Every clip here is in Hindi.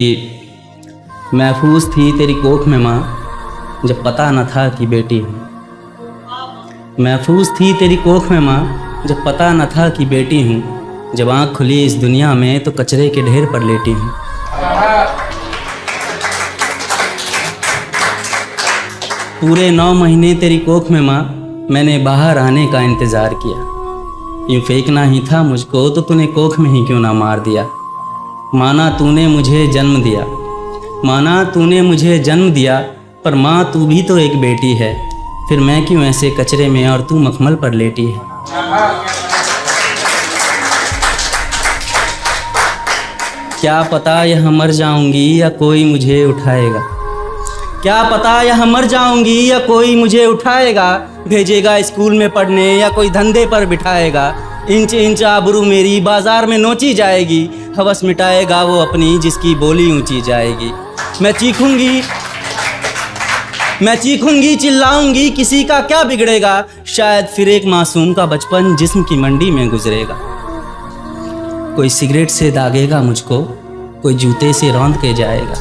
महफूज थी तेरी कोख में माँ जब पता न था कि बेटी हूँ। महफूज थी तेरी कोख में माँ जब पता न था कि बेटी हूँ। जब आँख खुली इस दुनिया में तो कचरे के ढेर पर लेटी हूँ। पूरे 9 महीने तेरी कोख में माँ मैंने बाहर आने का इंतज़ार किया। यूँ फेंकना ही था मुझको तो तूने कोख में ही क्यों ना मार दिया। माना तूने मुझे जन्म दिया, माना तूने मुझे जन्म दिया, पर माँ तू भी तो एक बेटी है। फिर मैं क्यों ऐसे कचरे में और तू मखमल पर लेटी है। क्या पता यह मर जाऊंगी या कोई मुझे उठाएगा। क्या पता यह मर जाऊंगी या कोई मुझे उठाएगा। भेजेगा स्कूल में पढ़ने या कोई धंधे पर बिठाएगा। इंच इंच आबरू मेरी बाजार में नोची जाएगी। हवस मिटाएगा वो अपनी जिसकी बोली ऊंची जाएगी। मैं चीखूंगी चिल्लाऊंगी, किसी का क्या बिगड़ेगा। शायद फिर एक मासूम का बचपन जिस्म की मंडी में गुजरेगा। कोई सिगरेट से दागेगा मुझको, कोई जूते से रौंद के जाएगा।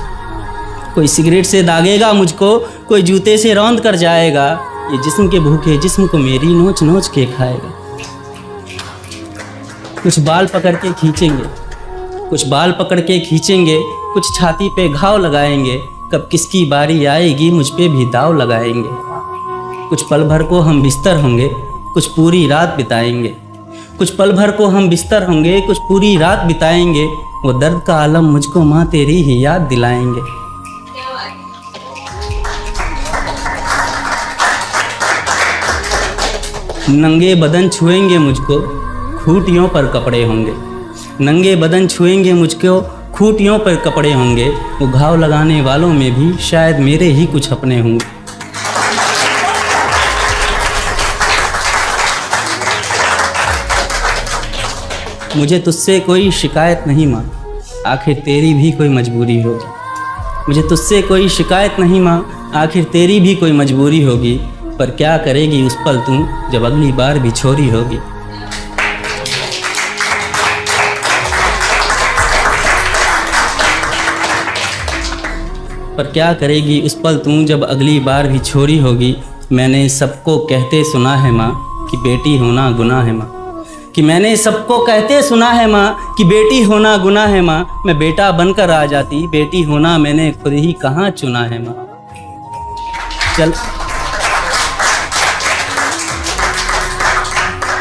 कोई सिगरेट से दागेगा मुझको, कोई जूते से रौंद कर जाएगा। ये जिस्म के भूखे जिस्म को मेरी नोच नोच के खाएगा। कुछ बाल पकड़ के खींचेंगे, कुछ बाल पकड़ के खींचेंगे, कुछ छाती पे घाव लगाएंगे। कब किसकी बारी आएगी मुझ पे भी दाव लगाएंगे। कुछ पल भर को हम बिस्तर होंगे, कुछ पूरी रात बिताएंगे। कुछ पल भर को हम बिस्तर होंगे, कुछ पूरी रात बिताएंगे। वो दर्द का आलम मुझको माँ तेरी ही याद दिलाएंगे। नंगे बदन छुएंगे मुझको, खूंटियों पर कपड़े होंगे। नंगे बदन छुएंगे मुझको, खूंटियों पर कपड़े होंगे। वो घाव लगाने वालों में भी शायद मेरे ही कुछ अपने होंगे। मुझे तुझसे कोई शिकायत नहीं माँ, आखिर तेरी भी कोई मजबूरी होगी। मुझे तुझसे कोई शिकायत नहीं माँ, आखिर तेरी भी कोई मजबूरी होगी। पर क्या करेगी उस पल तू जब अगली बार भी छोरी होगी। पर क्या करेगी उस पल तू जब अगली बार भी छोरी होगी। मैंने सबको कहते सुना है माँ कि बेटी होना गुनाह है माँ। कि मैंने सबको कहते सुना है माँ कि बेटी होना गुनाह है माँ। मैं बेटा बनकर आ जाती, बेटी होना मैंने खुद ही कहाँ चुना है माँ।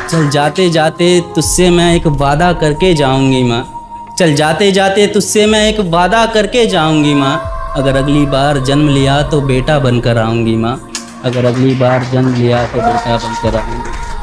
चल जाते जाते तुझसे मैं एक वादा करके जाऊंगी माँ। चल जाते जाते तुझसे मैं एक वादा करके जाऊंगी माँ। अगर अगली बार जन्म लिया तो बेटा बनकर आऊंगी माँ। अगर अगली बार जन्म लिया तो बेटा बनकर आऊंगी।